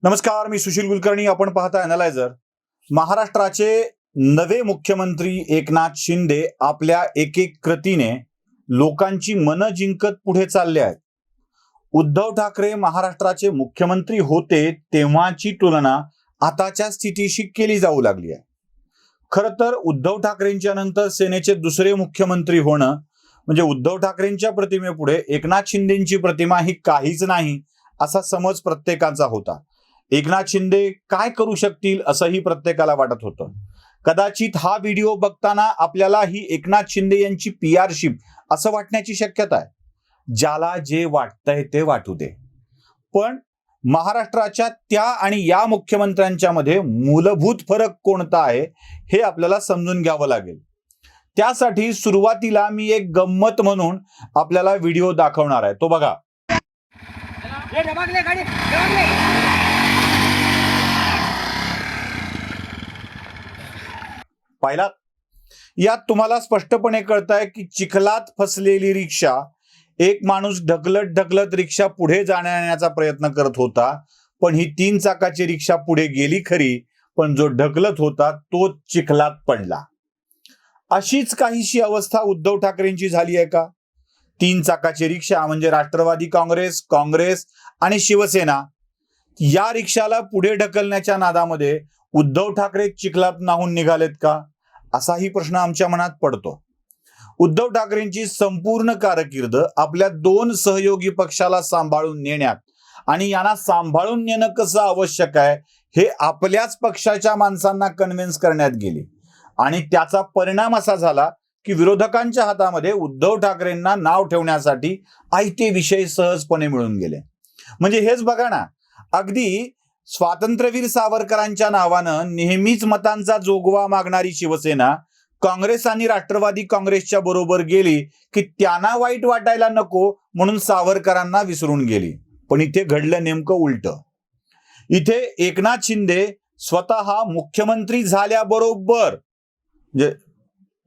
नमस्कार, मी सुशील कुलकर्णी. आपण पाहता अॅनालायझर. महाराष्ट्राचे नवे मुख्यमंत्री एकनाथ शिंदे आपल्या एक एक कृतीने लोकांची मनं जिंकत पुढे चालले आहेत. उद्धव ठाकरे महाराष्ट्राचे मुख्यमंत्री होते तेव्हाची तुलना आताच्या स्थितीशी केली जाऊ लागली आहे. खरं तर उद्धव ठाकरेंच्या नंतर सेनेचे दुसरे मुख्यमंत्री होणं म्हणजे उद्धव ठाकरेंच्या प्रतिमेपुढे एकनाथ शिंदेची प्रतिमा ही काहीच नाही असा समज प्रत्येकाचा होता. एकनाथ शिंदे काय करू शकतील असंही प्रत्येकाला वाटत होतं. कदाचित हा व्हिडिओ बघताना आपल्याला ही एकनाथ शिंदे यांची पीआरशिप असं वाटण्याची शक्यता आहे. ज्याला जे वाटतंय ते वाटू दे, पण महाराष्ट्राच्या त्या आणि या मुख्यमंत्र्यांच्या मध्ये मूलभूत फरक कोणता आहे हे आपल्याला समजून घ्यावं लागेल. त्यासाठी सुरुवातीला मी एक गंमत म्हणून आपल्याला व्हिडिओ दाखवणार आहे. तो बघा. पाहिला? यात तुम्हाला स्पष्टपणे कळतंय की चिखलात फसलेली रिक्षा, एक माणूस ढकलत ढकलत रिक्षा पुढे जाण्याचा प्रयत्न करत होता, पण ही 3 चाकाची रिक्षा पुढे गेली खरी, पण जो ढकलत होता तो चिखलात पडला. अशीच काहीशी अवस्था उद्धव ठाकरेंची झाली आहे का? 3 चाकाची रिक्षा म्हणजे राष्ट्रवादी काँग्रेस आणि शिवसेना या रिक्षाला पुढे ढकलण्याच्या नादामध्ये उद्धव ठाकरे चिखलात नाहून निघालेत का, असाही प्रश्न आमच्या मनात पडतो. उद्धव ठाकरेंची संपूर्ण कारकीर्द आपल्या 2 सहयोगी पक्षाला सांभाळून नेण्यात आणि यांना सांभाळून नेणं कसं आवश्यक आहे हे आपल्याच पक्षाच्या माणसांना कन्व्हिन्स करण्यात गेली आणि त्याचा परिणाम असा झाला की विरोधकांच्या हातामध्ये उद्धव ठाकरेंना नाव ठेवण्यासाठी आयते विषय सहजपणे मिळून गेले. म्हणजे हेच बघा ना, अगदी स्वातंत्र्यवीर सावरकरांच्या नावानं नेहमीच मतांचा जोगवा मागणारी शिवसेना काँग्रेस आणि राष्ट्रवादी काँग्रेसच्या बरोबर गेली की त्यांना वाईट वाटायला नको म्हणून सावरकरांना विसरून गेली. पण इथे घडलं नेमकं उलट. इथे एकनाथ शिंदे स्वतः मुख्यमंत्री झाल्याबरोबर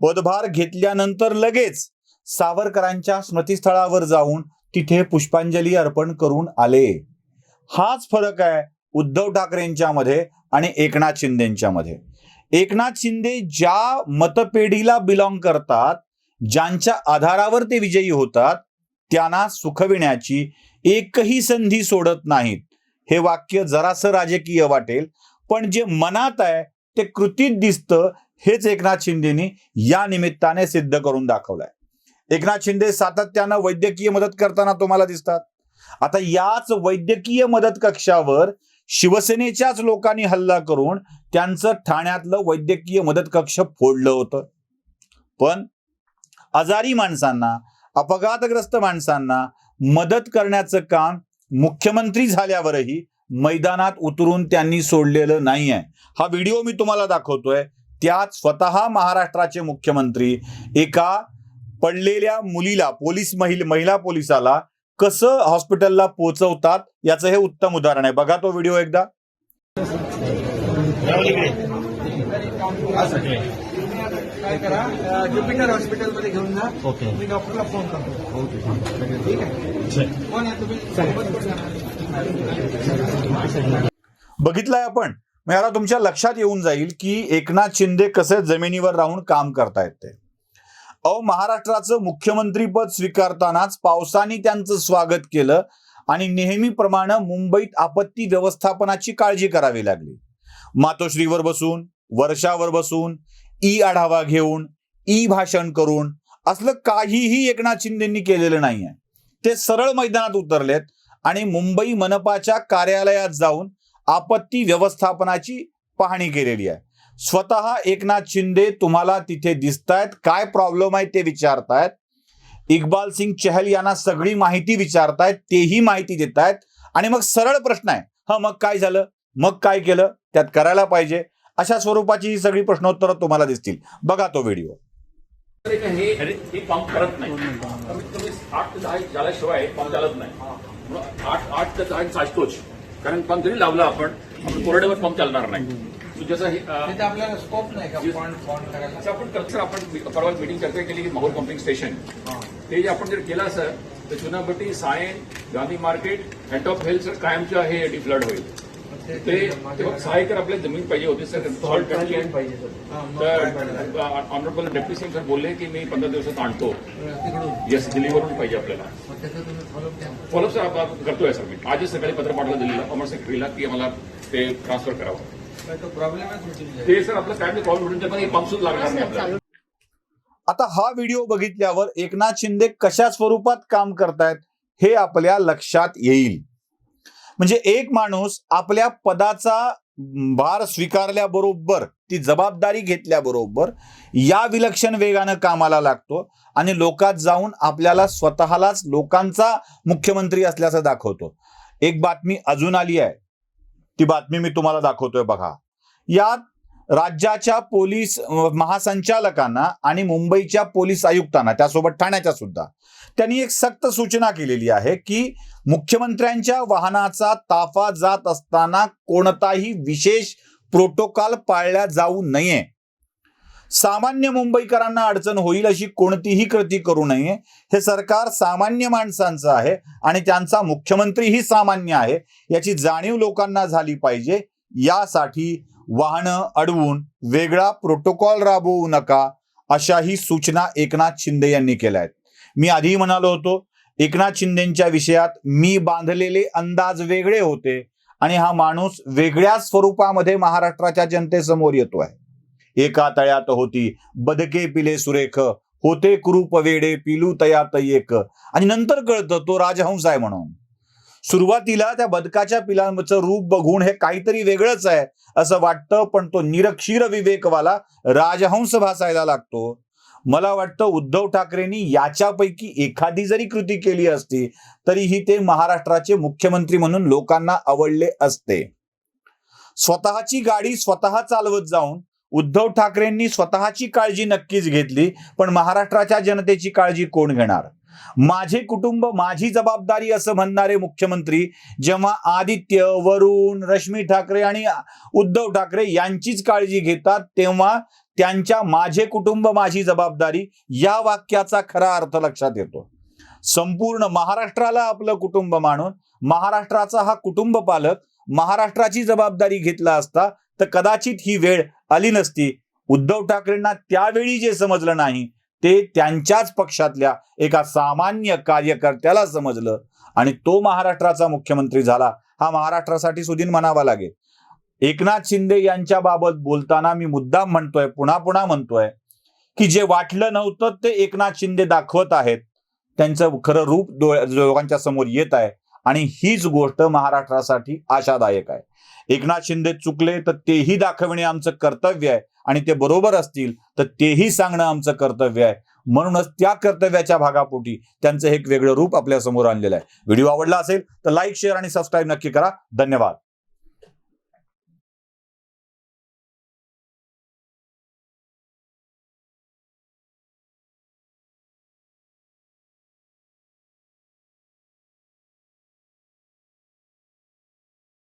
पदभार घेतल्यानंतर लगेच सावरकरांच्या स्मृतीस्थळावर जाऊन तिथे पुष्पांजली अर्पण करून आले. हाच फरक आहे उद्धव ठाकरेंच्या मध्ये आणि एकनाथ शिंदेच्या मध्ये. एकनाथ शिंदे ज्या मतपेढीला बिलॉंग करतात, ज्यांच्या आधारावर ते विजयी होतात, त्यांना सुखविण्याची एकही संधी सोडत नाहीत. हे वाक्य जरासं राजकीय वाटेल, पण जे मनात आहे ते कृतीत दिसतं. हेच एकनाथ शिंदेनी या निमित्ताने सिद्ध करून दाखवलंय. एकनाथ शिंदे सातत्यानं वैद्यकीय मदत करताना तुम्हाला दिसतात. आता याच वैद्यकीय मदत कक्षावर शिवसेनेच्याच लोकांनी हल्ला करून त्यांचं ठाण्यातलं वैद्यकीय मदत कक्ष फोडलं होतं. पण आजारी माणसांना, अपघातग्रस्त माणसांना मदत करण्याचं काम मुख्यमंत्री झाल्यावरही मैदानात उतरून त्यांनी सोडलेलं नाही आहे. हा व्हिडिओ मी तुम्हाला दाखवतोय. त्यात स्वतः महाराष्ट्राचे मुख्यमंत्री एका पडलेल्या मुलीला, महिला पोलिसाला कसं हॉस्पिटलला पोहोचवतात याचं हे उत्तम उदाहरण आहे. बघा तो व्हिडिओ एकदा. काय करा, ज्युपिटर हॉस्पिटलमध्ये घेऊन जा. ओके, मी डॉक्टरला फोन करतो. ओके, ठीक आहे. कोण आहे तुम्ही? बघितलंय आपण. मग आता तुमच्या लक्षात येऊन जाईल की एकनाथ शिंदे कसे जमिनीवर राहून काम करतायत ते. महाराष्ट्राचं मुख्यमंत्रीपद स्वीकारतानाच पावसाने त्यांचं स्वागत केलं आणि नेहमीप्रमाणे मुंबईत आपत्ती व्यवस्थापनाची काळजी करावी लागली. मातोश्रीवर बसून, वर्षावर बसून, आढावा घेऊन, भाषण करून असलं काहीही एकनाथ शिंदेंनी केलेलं नाहीये. ते सरळ मैदानात उतरलेत आणि मुंबई मनपाच्या कार्यालयात जाऊन आपत्ती व्यवस्थापनाची पाहणी केलेली आहे. स्वतः एकनाथ शिंदे तुम्हाला तिथे दिसतायत. काय प्रॉब्लेम आहे ते विचारतायत. इक्बाल सिंग चहल यांना सगळी माहिती विचारतायत, तेही माहिती देतायत आणि मग सरळ प्रश्न आहे, मग काय झालं, मग काय केलं, त्यात करायला पाहिजे, अशा स्वरूपाची ही सगळी प्रश्नोत्तरं तुम्हाला दिसतील. बघा तो व्हिडिओ. हे पंप करत नाही. कमीत कमी 8 ते 10 झाल्याशिवाय पंप चालत नाही. 8 ते 10 साचतोच, कारण पंप जरी लावला आपण कोरड्यावर पंप चालणार नाही. जसं आपल्याला स्कोप नाही का फॉन करायला? आपण परवा मीटिंग चर्चा केली की माहूर पंपिंग स्टेशन ते जे आपण जर केलं असं तर Chunabhatti, Sion, Gandhi market, head of health कायमचं हे फ्लड होईल. ते बघ, 6 एकर आपल्या जमीन पाहिजे होती सर. सॉल्ट फॅक्टरी पाहिजे तर ऑनरेबल डेप्युटी सीएम सर बोलले की मी 15 दिवसात आणतो. येस, दिल्लीवरून पाहिजे आपल्याला. फॉलोअप सर करतोय सर. मी आजच सकाळी पत्र पाठवलं दिल्लीला कॉमर्स सेक्रेटरीला की मला ते ट्रान्सफर करावं. प्रॉब्लेम ते सर आपलं काय प्रॉब्लेम भेटून पण पंप सुद्धा लागणार नाही आपल्याला. आता हा व्हिडिओ बघितल्यावर एकनाथ शिंदे कशा स्वरूपात काम करतायत हे आपल्या लक्षात येईल. म्हणजे एक माणूस आपल्या पदाचा भार स्वीकारल्याबरोबर, ती जबाबदारी घेतल्याबरोबर या विलक्षण वेगानं कामाला लागतो आणि लोकात जाऊन आपल्याला स्वतःलाच लोकांचा मुख्यमंत्री असल्याचं दाखवतो. एक बातमी अजून आली आहे, ती बातमी मी तुम्हाला दाखवतोय बघा. यात राज्याच्या पोलीस महासंचालकांना आणि मुंबईच्या पोलीस आयुक्तांना, त्यासोबत ठाण्याच्या सुद्धा, त्यांनी एक सक्त सूचना केलेली आहे की मुख्यमंत्र्यांच्या वाहनाचा ताफा जात असताना कोणताही विशेष प्रोटोकॉल पाळला जाऊ नये. सामान्य मुंबईकरांना अडचण होईल अशी कोणतीही कृती करू नये. हे सरकार सामान्य माणसांचं आहे आणि त्यांचा मुख्यमंत्रीही सामान्य आहे याची जाणीव लोकांना झाली पाहिजे. यासाठी वाहनं अडवून वेगळा प्रोटोकॉल राबवू नका, अशाही सूचना एकनाथ शिंदे यांनी केल्या आहेत. मी आधी म्हणालो होतो, एकनाथ शिंदेच्या विषयात मी बांधलेले अंदाज वेगळे होते आणि हा माणूस वेगळ्या स्वरूपामध्ये महाराष्ट्राच्या जनतेसमोर येतो आहे. एका तळ्यात होती बदके पिले सुरेख, होते कुरूप वेडे पिलू तयात एक, आणि नंतर कळतं तो राजहंस आहे म्हणून. सुरुवातीला त्या बदकाच्या पिलांचं रूप बघून हे काहीतरी वेगळंच आहे असं वाटतं, पण तो निरक्षीर विवेकवाला राजहंस भासायला लागतो. मला वाटतं उद्धव ठाकरेंनी याच्यापैकी एखादी जरी कृती केली असती तरीही ते महाराष्ट्राचे मुख्यमंत्री म्हणून लोकांना आवडले असते. स्वतःची गाडी स्वतः चालवत जाऊन उद्धव ठाकरेंनी स्वतःची काळजी नक्कीच घेतली, पण महाराष्ट्राच्या जनतेची काळजी कोण घेणार? माझे कुटुंब माझी जबाबदारी असं म्हणणारे मुख्यमंत्री जेव्हा आदित्य, वरुण, रश्मी ठाकरे आणि उद्धव ठाकरे यांचीच काळजी घेतात, तेव्हा त्यांच्या माझे कुटुंब माझी जबाबदारी या वाक्याचा खरा अर्थ लक्षात येतो. संपूर्ण महाराष्ट्राला आपलं कुटुंब मानून महाराष्ट्राचा हा कुटुंब पालक महाराष्ट्राची जबाबदारी घेतला असता तर कदाचित ही वेळ आली नसती. उद्धव ठाकरेंना त्यावेळी जे समजलं नाही ते त्यांच्याच पक्षातल्या एका सामान्य कार्यकर्त्याला समजलं आणि तो महाराष्ट्राचा मुख्यमंत्री झाला. हा महाराष्ट्रासाठी सुदीन म्हणावा लागेल. एकनाथ शिंदे यांच्या बाबत बोलताना मी मुद्दाम म्हणतोय, पुन्हा पुन्हा म्हणतोय की जे वाटलं नव्हतं ते एकनाथ शिंदे दाखवत आहेत. त्यांचं खरं रूप लोकांच्या समोर येत आहे आणि हीच गोष्ट महाराष्ट्रासाठी आशादायक आहे. एकनाथ शिंदे चुकले तर तेही दाखवणे आमचं कर्तव्य आहे आणि ते बरोबर असतील तर तेही सांगणं आमचं कर्तव्य आहे. म्हणूनच त्या कर्तव्याच्या भागापोटी त्यांचं एक वेगळं रूप आपल्या समोर आणलेलं आहे. व्हिडिओ आवडला असेल तर लाईक, शेअर आणि सबस्क्राईब नक्की करा. धन्यवाद.